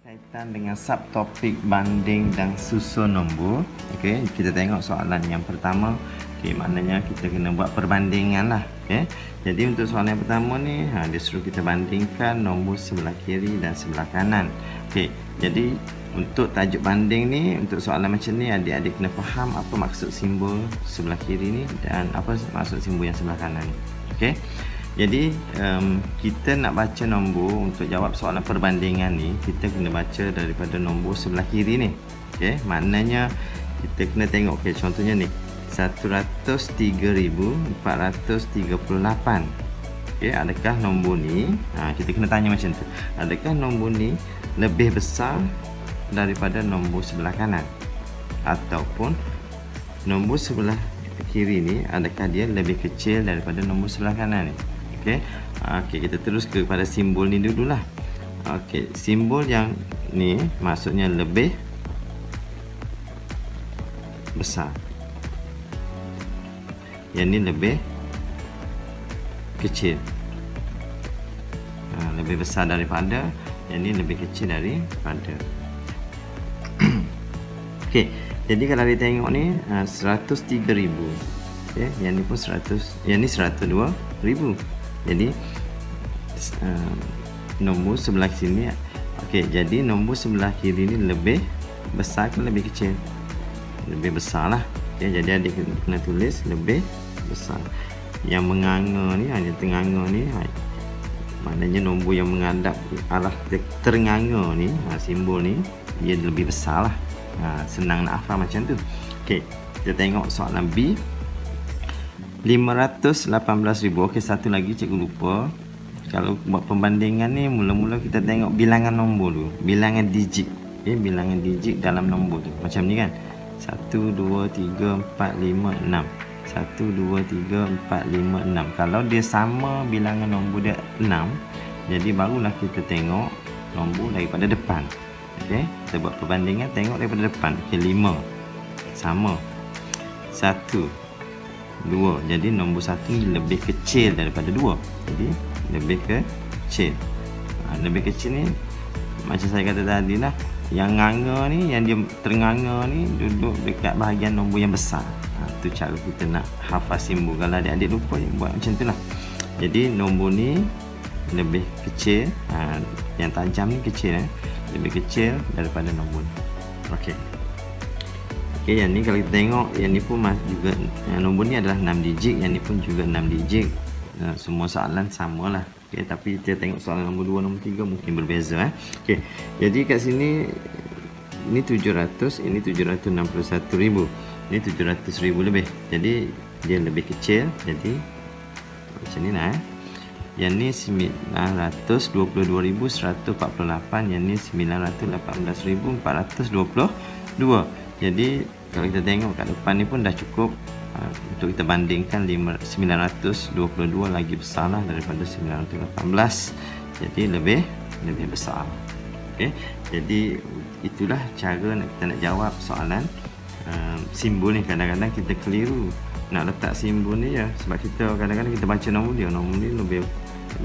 Kaitan dengan subtopik banding dan susun nombor. Okey, kita tengok soalan yang pertama. Okey, maknanya kita kena buat perbandingan lah. Okey. Jadi untuk soalan yang pertama ni, dia suruh kita bandingkan nombor sebelah kiri dan sebelah kanan. Okey, jadi untuk tajuk banding ni, untuk soalan macam ni, adik-adik kena faham apa maksud simbol sebelah kiri ni dan apa maksud simbol yang sebelah kanan ni. Okey. Jadi kita nak baca nombor untuk jawab soalan perbandingan ni, kita kena baca daripada nombor sebelah kiri ni. Okey, maknanya kita kena tengok. Okey, contohnya ni 103,438. Okey, adakah nombor ni, kita kena tanya macam tu. Adakah nombor ni lebih besar daripada nombor sebelah kanan, ataupun nombor sebelah kiri ni adakah dia lebih kecil daripada nombor sebelah kanan ni? Okey. Okey, kita terus kepada simbol ni dululah. Okey, simbol yang ni maksudnya lebih besar. Yang ni lebih kecil. Lebih besar daripada, yang ni lebih kecil daripada. Okey, jadi kalau kita tengok ni 103,000. Okey, yang ni pun 100, yang ni 102,000. Jadi nombor sebelah sini, okey, jadi nombor sebelah kiri ni lebih besar ke lebih kecil? Lebih besar lah. Okey, jadi adik kena tulis lebih besar. Yang menganga ni, yang ternganga ni, maknanya nombor yang menghadap arah ternganga ni, simbol ni dia lebih besar lah. Senang nak hafal macam tu. Okey, kita tengok soalan B. 518,000. Okey, satu lagi cikgu lupa. Kalau buat pembandingan ni, mula-mula kita tengok bilangan nombor dulu, bilangan digit. Okey, bilangan digit dalam nombor tu. Macam ni kan. 1 2 3 4 5 6. 1 2 3 4 5 6. Kalau dia sama bilangan nombor dia 6, jadi barulah kita tengok nombor daripada depan. Okey, kita buat perbandingan, tengok daripada depan. Okey, 5 sama. 1 2, jadi nombor 1 lebih kecil daripada 2. Jadi lebih kecil. Lebih kecil ni macam saya kata tadi lah, yang nganga ni, yang dia ternganga ni duduk dekat bahagian nombor yang besar. Tu cara kita nak hafal simbol. Kalau adik-adik lupa, buat macam tu lah. Jadi nombor ni lebih kecil, yang tajam ni kecil, lebih kecil daripada nombor ni. Okey. Okey, yang ni kalau kita tengok, yang ni pun juga, yang nombor ni adalah 6 digit, yang ni pun juga 6 digit. Semua soalan samalah. Okey, tapi kita tengok soalan nombor 2, nombor 3 mungkin berbeza. Okey, jadi kat sini ini 700, ini 761,000, ini 700,000 lebih. Jadi dia lebih kecil. Jadi macam ni lah. Yang ni 922,148, yang ni 918,422. Jadi kalau kita tengok kat depan ni pun dah cukup untuk kita bandingkan. 922 lagi besar lah daripada 918. Jadi lebih besar. Okey, jadi itulah cara kita nak jawab soalan simbol ni. Kadang-kadang kita keliru nak letak simbol ni ya, sebab kita kadang-kadang kita baca nombor dia, nombor ni lebih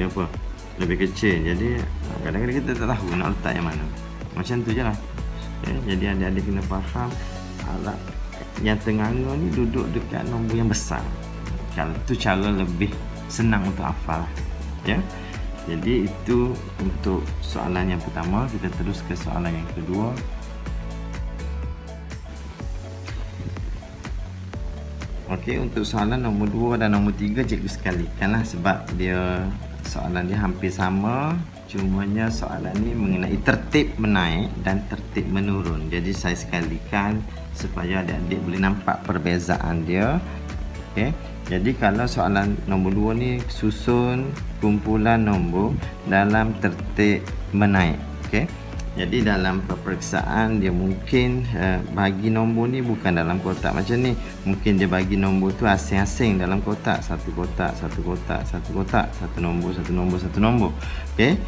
apa? Lebih kecil. Jadi kadang-kadang kita tak tahu nak letak yang mana. Macam tu je lah. Okay, jadi adik-adik kena faham alat yang ternganga ni duduk dekat nombor yang besar. Kalau tu cara lebih senang untuk hafal. Ya. Jadi itu untuk soalan yang pertama. Kita terus ke soalan yang kedua. Okey, untuk soalan nombor 2 dan nombor 3 cikgu sekalikanlah, sebab dia soalan dia hampir sama. Cumanya soalan ni mengenai tertib menaik dan tertib menurun. Jadi saya sekalikan supaya adik-adik boleh nampak perbezaan dia. Okey. Jadi kalau soalan nombor 2 ni susun kumpulan nombor dalam tertib menaik. Okey. Jadi dalam peperiksaan dia mungkin bagi nombor ni bukan dalam kotak macam ni. Mungkin dia bagi nombor tu asing-asing dalam kotak. Satu kotak, satu kotak, satu kotak, satu nombor, satu nombor, satu nombor. Okey.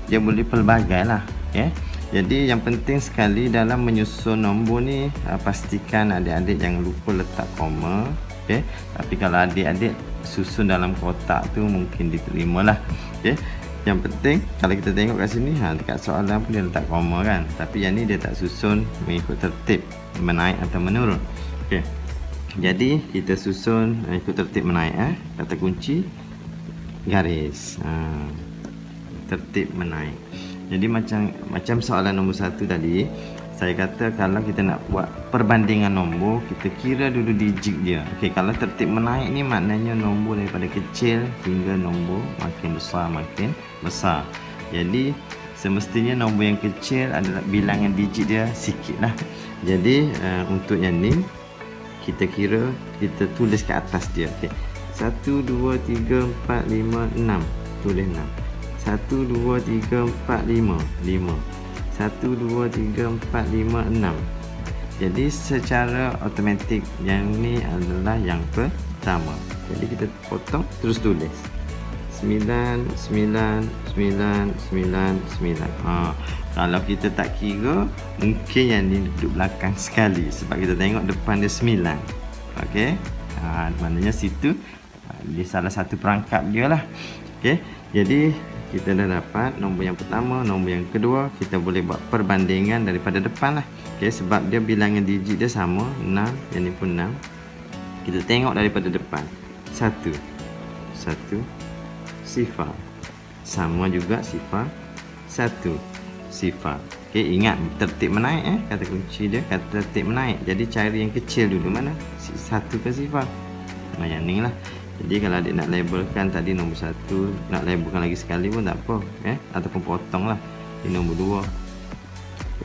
Dia boleh pelbagai lah. Okay. Jadi yang penting sekali dalam menyusun nombor ni, pastikan adik-adik jangan lupa letak koma. Okay. Tapi kalau adik-adik susun dalam kotak tu mungkin diterima lah. Okay. Yang penting kalau kita tengok kat sini, dekat soalan pun dia letak koma kan, tapi yang ni dia tak susun mengikut tertib menaik atau menurun. Okey, jadi kita susun ikut tertib menaik. Kata kunci garis, tertib menaik. Jadi macam soalan nombor 1 tadi, saya kata kalau kita nak buat perbandingan nombor, kita kira dulu digit dia. Okey, kalau tertib menaik ni maknanya nombor daripada kecil hingga nombor makin besar. Jadi semestinya nombor yang kecil adalah bilangan digit dia sikit lah. Jadi untuk yang ni kita kira, kita tulis ke atas dia. Okey, 1 2 3 4 5 6, tulis 6. 1 2 3 4 5 5. 1 2 3 4 5 6. Jadi secara automatik yang ni adalah yang pertama. Jadi kita potong terus tulis 9 9 9 9 9. Kalau kita tak kira, mungkin yang ni duduk belakang sekali, sebab kita tengok depan dia 9. Okey, maknanya situ dia salah satu perangkap dia lah. Okey, jadi kita dah dapat nombor yang pertama, nombor yang kedua. Kita boleh buat perbandingan daripada depan lah. Okay, sebab dia bilangan digit dia sama 6, yang ni pun 6. Kita tengok daripada depan 1 sifar, sama juga sifar 1 sifar. Okay, ingat tertib menaik kata kunci dia kata tertib menaik. Jadi cari yang kecil dulu, mana 1 ke sifar. Yang ni lah. Jadi kalau adik nak labelkan tadi nombor 1, nak labelkan lagi sekali pun tak apa, ataupun potong lah. Ini nombor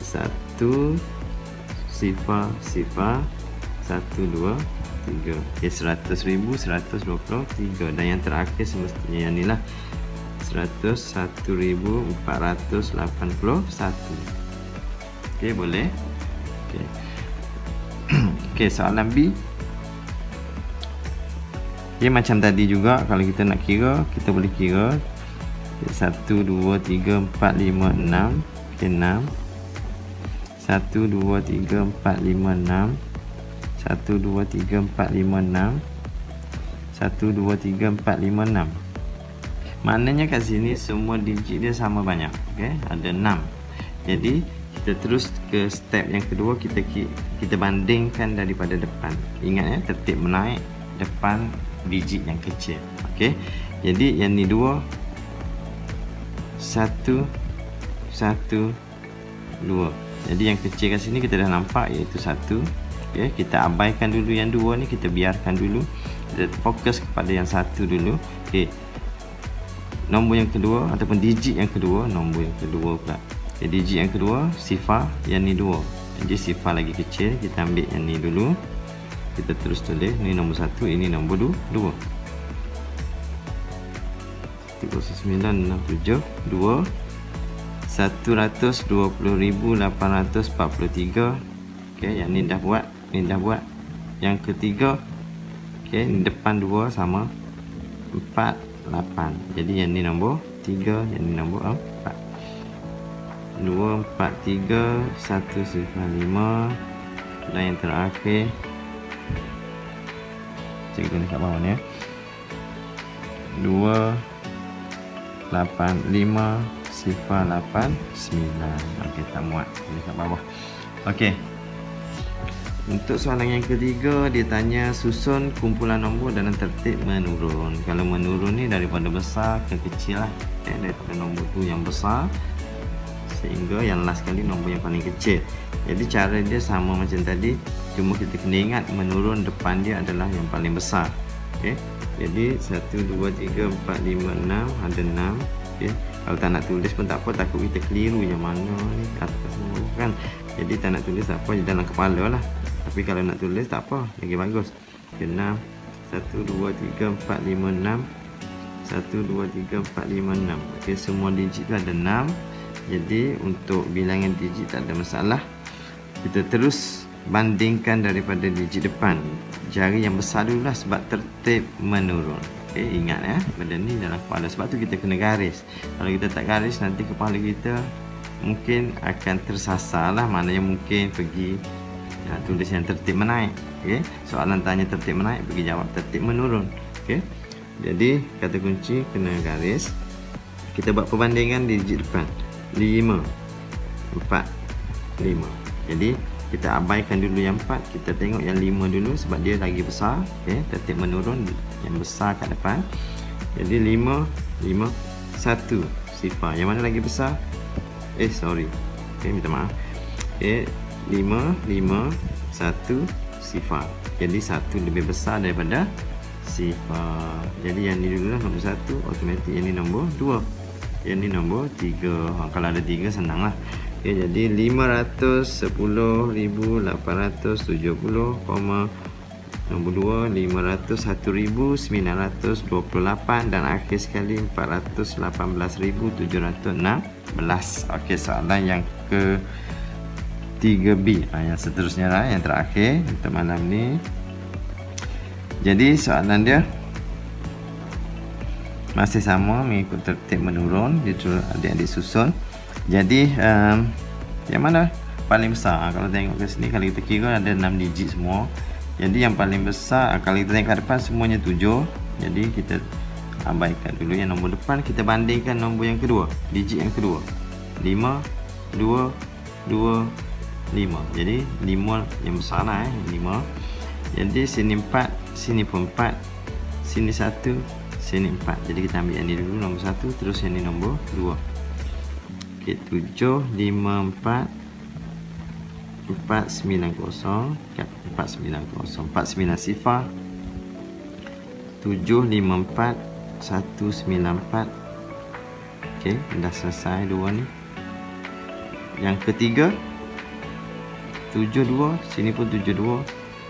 2, 1 sifar 1 2 3. Okay, 100,000 123. Dan yang terakhir semestinya yang ni lah, 101,481. Okay, boleh. Okay. Okay, soalan B. Okay, macam tadi juga, kalau kita nak kira, kita boleh kira 1 2 3 4 5 6. Okay, 6. 1 2 3 4 5 6. 1 2 3 4 5 6. 1 2 3 4 5 6. Maknanya kat sini semua digit dia sama banyak. Okay, ada 6. Jadi kita terus ke step yang kedua, kita bandingkan daripada depan. Ingat tertib menaik, depan digit yang kecil. Okey, jadi yang ni 2 1 1 2. Jadi yang kecil kat sini kita dah nampak, iaitu 1. Okey, kita abaikan dulu yang 2 ni, kita biarkan dulu. Kita fokus kepada yang 1 dulu. Okey, nombor yang kedua ataupun digit yang kedua, nombor yang kedua pula. Okay, digit yang kedua sifar, yang ni 2. Jadi sifar lagi kecil, kita ambil yang ni dulu. Kita terus tulis, ni nombor 1, ini nombor 2. 3967 2 120,843. Okey, yang ni dah buat, ni dah buat. Yang ketiga, okey, ni depan 2 sama 4 8. Jadi yang ni nombor 3, yang ni nombor 4. 2 4 3 1 5. Dan yang terakhir, cikgu ni kat bawah ni 2 8 5 sifar 8 9. Okey, tak muat ni kat bawah. Okey, untuk soalan yang ketiga, dia tanya susun kumpulan nombor dalam tertib menurun. Kalau menurun ni daripada besar ke kecil lah. Daripada nombor tu yang besar sehingga yang last kali nombor yang paling kecil. Jadi cara dia sama macam tadi, cuma kita kena ingat menurun depan dia adalah yang paling besar. Okey, jadi 1 2 3 4 5 6, ada 6. Okey, kalau tak nak tulis pun tak apa, takut kita keliru yang mana ni atas bawah kan. Jadi tak nak tulis tak apa, dalam kepala lah. Tapi kalau nak tulis tak apa, lagi bagus. Okey, 6 1 2 3 4 5 6. 1 2 3 4 5 6. Okey, semua digit tu ada 6. Jadi untuk bilangan digit tak ada masalah. Kita terus bandingkan daripada digit depan. Jari yang besar dulu lah, sebab tertib menurun. Okay, ingat benda ni dalam kepala. Sebab tu kita kena garis. Kalau kita tak garis, nanti kepala kita mungkin akan tersasar lah. Maknanya mungkin pergi tulis yang tertib menaik. Okay, soalan tanya tertib menaik, pergi jawab tertib menurun. Okay, jadi kata kunci kena garis. kita buat perbandingan digit depan. 5 4 5. Jadi kita abaikan dulu yang 4, kita tengok yang 5 dulu sebab dia lagi besar. Okey, tertib menurun yang besar kat depan. Jadi 5 5 1 sifar. Yang mana lagi besar? Sorry. Okey, minta maaf. 5 5 1 sifar. Jadi 1 lebih besar daripada sifar. Jadi yang ni dulu lah nombor 1, automatik yang ni nombor 2. Yang ni nombor 3. Kalau ada 3 senang lah. Okay, jadi 510,870, nombor 2 501,928 dan akhir sekali 418,716. Okey, soalan yang ke 3B. Yang seterusnya lah, yang terakhir untuk malam ni. Jadi soalan dia masih sama mengikut tertib menurun, dia adik-adik susun. Jadi yang mana paling besar? Kalau tengok ke sini, kalau kita kira ada 6 digit semua. Jadi yang paling besar, kalau kita tengok ke depan semuanya 7. Jadi kita abaikan dulu yang nombor depan, kita bandingkan nombor yang kedua, digit yang kedua. 5 2 2 5. Jadi 5 yang besar lah 5. Jadi sini 4, sini pun 4, sini 1, sini 4. Jadi kita ambil yang ni dulu nombor 1, terus yang ni nombor 2. Okey, 7 5 4 490, 490 sifar. 7 5 4 194. Okey, dah selesai dua ni. Yang ketiga 72, sini pun 72.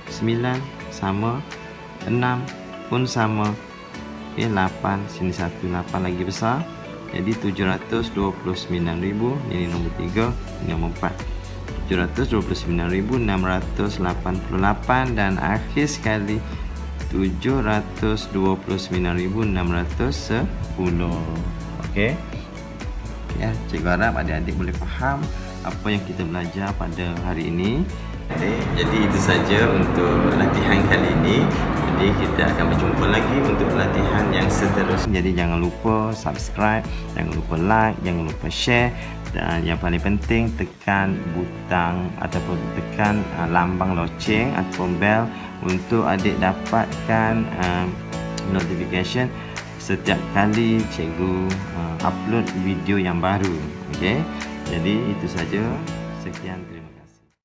9 sama, 6 pun sama. Okey, 8, sini 1, 8 lagi besar. Jadi 729,000. Ini nombor 3, ini nombor 4. 729,688 dan akhir sekali 729,610. Okey. Ya, cikgu harap adik-adik boleh faham apa yang kita belajar pada hari ini. Jadi itu saja untuk latihan kali ini. Jadi kita akan berjumpa lagi untuk latihan yang seterusnya. Jadi jangan lupa subscribe, jangan lupa like, jangan lupa share, dan yang paling penting tekan butang ataupun tekan lambang loceng ataupun bell untuk adik dapatkan notification setiap kali cikgu upload video yang baru. Okey. Jadi itu saja. Sekian.